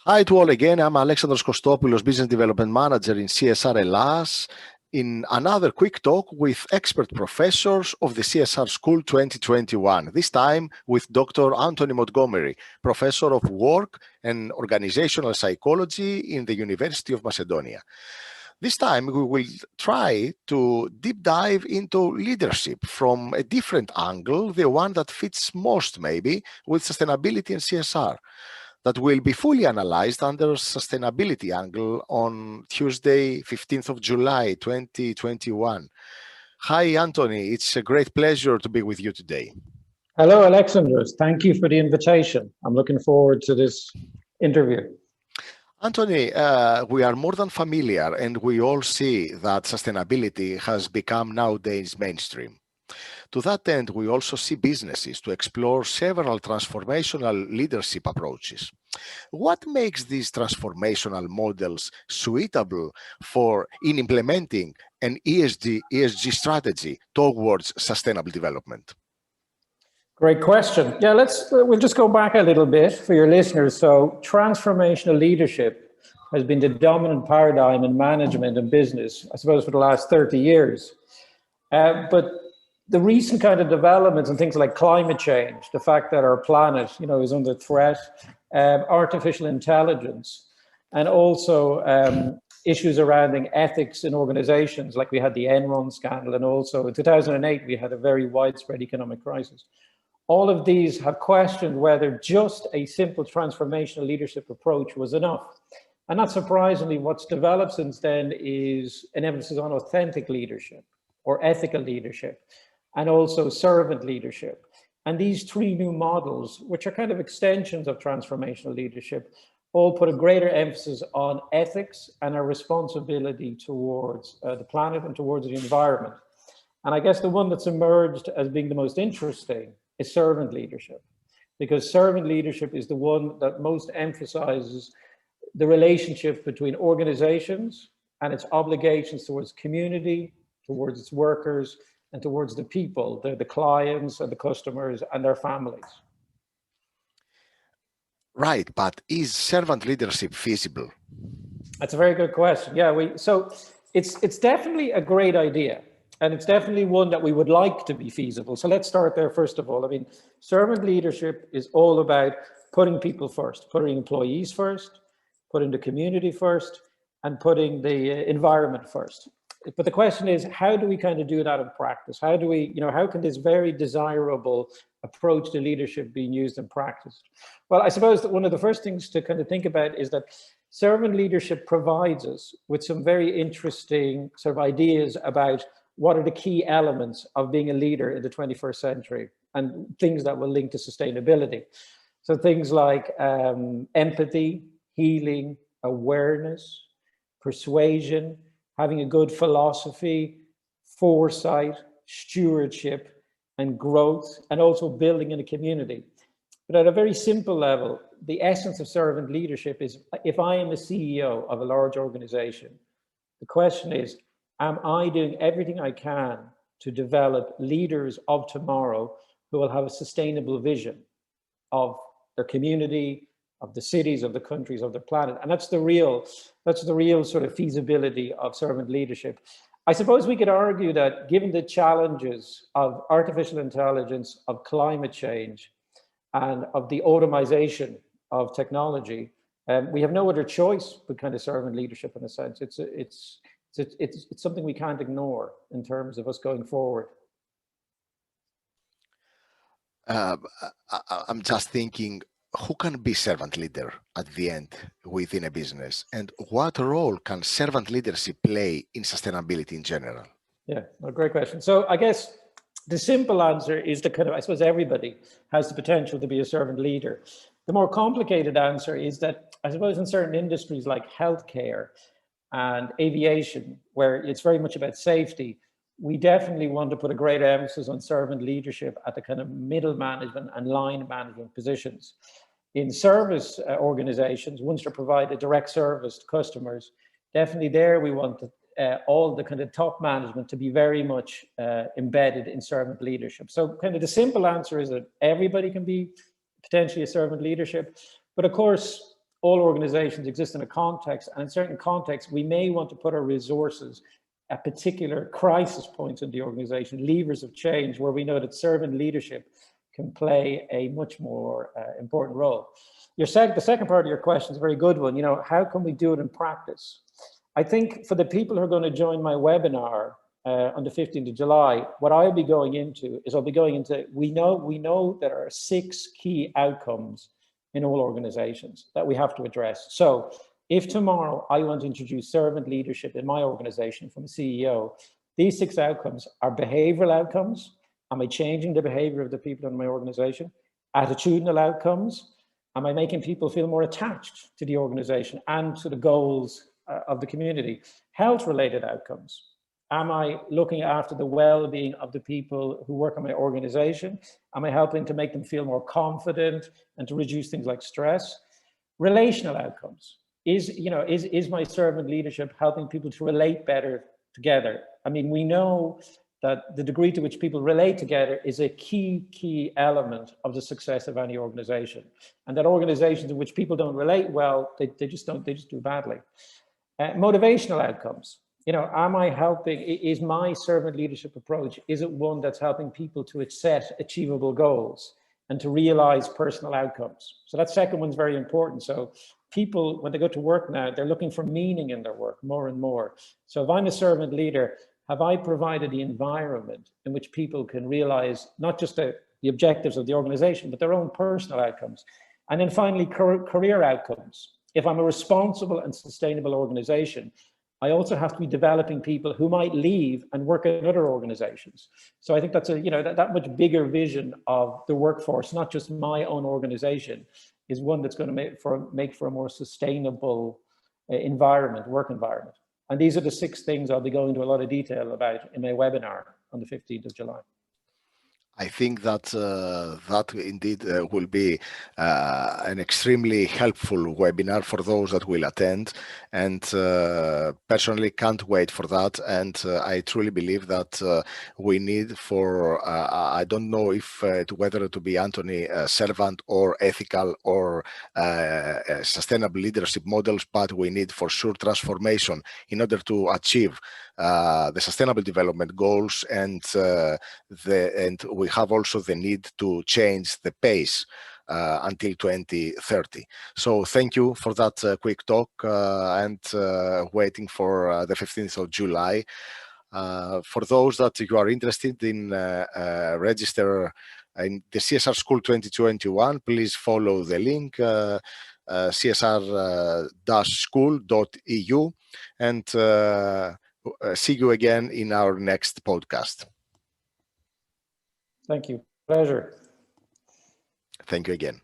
Hi to all again. I'm Alexandros Kostopoulos, Business Development Manager in CSR Hellas, in another quick talk with expert professors of the CSR-School 2021, this time with Dr. Anthony Montgomery, Professor of Work and Organizational Psychology in the University of Macedonia. This time we will try to deep dive into leadership from a different angle, the one that fits most maybe with sustainability and CSR. That will be fully analyzed under sustainability angle on Tuesday, 15th of July, 2021. Hi, Anthony. It's a great pleasure to be with you today. Hello, Alexandros. Thank you for the invitation. I'm looking forward to this interview. Anthony, we are more than familiar, and we all see that sustainability has become nowadays mainstream. To that end, we also see businesses to explore several transformational leadership approaches. What makes these transformational models suitable in implementing an ESG strategy towards sustainable development? Great question. Yeah, we'll just go back a little bit for your listeners. So transformational leadership has been the dominant paradigm in management and business, I suppose, for the last 30 years. But the recent kind of developments and things like climate change, the fact that our planet, is under threat, artificial intelligence, and also issues surrounding ethics in organizations, like we had the Enron scandal, and also in 2008, we had a very widespread economic crisis. All of these have questioned whether just a simple transformational leadership approach was enough. And not surprisingly, what's developed since then is an emphasis on authentic leadership or ethical leadership, and also servant leadership. And these three new models, which are kind of extensions of transformational leadership, all put a greater emphasis on ethics and our responsibility towards the planet and towards the environment. And I guess the one that's emerged as being the most interesting is servant leadership, because servant leadership is the one that most emphasizes the relationship between organizations and its obligations towards community, towards its workers, and towards the people, the clients and the customers and their families. Right, but is servant leadership feasible? That's a very good question. Yeah, so it's definitely a great idea, and it's definitely one that we would like to be feasible. So let's start there first of all. I mean, servant leadership is all about putting people first, putting employees first, putting the community first, and putting the environment first. But the question is, how do we kind of do that in practice? How do we, how can this very desirable approach to leadership being used in practice? Well, I suppose that one of the first things to kind of think about is that servant leadership provides us with some very interesting sort of ideas about what are the key elements of being a leader in the 21st century and things that will link to sustainability. So things like empathy, healing, awareness, persuasion, having a good philosophy, foresight, stewardship, and growth, and also building in a community. But at a very simple level, the essence of servant leadership is, if I am a CEO of a large organization, the question is, am I doing everything I can to develop leaders of tomorrow who will have a sustainable vision of their community, of the cities, of the countries, of the planet? And that's the real sort of feasibility of servant leadership. I suppose we could argue that given the challenges of artificial intelligence, of climate change, and of the automation of technology, we have no other choice but kind of servant leadership in a sense. It's something we can't ignore in terms of us going forward. I'm just thinking, who can be servant leader at the end within a business, and what role can servant leadership play in sustainability in general? Yeah, a great question. So I guess the simple answer is that I suppose everybody has the potential to be a servant leader. The more complicated answer is that I suppose in certain industries like healthcare and aviation, where it's very much about safety, we definitely want to put a greater emphasis on servant leadership at the kind of middle management and line management positions. In service organizations, once they provide a direct service to customers, definitely there we want all the kind of top management to be very much embedded in servant leadership. So kind of the simple answer is that everybody can be potentially a servant leadership. But of course, all organizations exist in a context, and in certain contexts, we may want to put our resources at particular crisis points in the organization, levers of change, where we know that servant leadership can play a much more important role. The second part of your question is a very good one. How can we do it in practice? I think for the people who are going to join my webinar on the 15th of July, what I'll be going into is we know there are 6 key outcomes in all organizations that we have to address. So if tomorrow I want to introduce servant leadership in my organization from a CEO, these 6 outcomes are behavioral outcomes. Am I changing the behavior of the people in my organization? Attitudinal outcomes. Am I making people feel more attached to the organization and to the goals of the community? Health-related outcomes. Am I looking after the well-being of the people who work in my organization? Am I helping to make them feel more confident and to reduce things like stress? Relational outcomes. Is my servant leadership helping people to relate better together? I mean, we know that the degree to which people relate together is a key element of the success of any organization. And that organizations in which people don't relate well, they just do badly. Motivational outcomes. Is my servant leadership approach, is it one that's helping people to set achievable goals and to realize personal outcomes? So that second one's very important. So people, when they go to work now, they're looking for meaning in their work more and more. So if I'm a servant leader, have I provided the environment in which people can realize not just the objectives of the organization, but their own personal outcomes? And then finally, career outcomes. If I'm a responsible and sustainable organization, I also have to be developing people who might leave and work in other organizations. So I think that's that much bigger vision of the workforce, not just my own organization, is one that's going to make for a more sustainable work environment. And these are the 6 things I'll be going into a lot of detail about in my webinar on the 15th of July. I think that that indeed will be an extremely helpful webinar for those that will attend, and personally can't wait for that. And I truly believe that we need for, I don't know if whether to be Anthony servant or ethical or sustainable leadership models, but we need for sure transformation in order to achieve the sustainable development goals, and we have also the need to change the pace until 2030. So thank you for that quick talk, and waiting for the 15th of July. For those that you are interested in register in the CSR School 2021, please follow the link CSR-School.eu, and see you again in our next podcast. Thank you. Pleasure. Thank you again.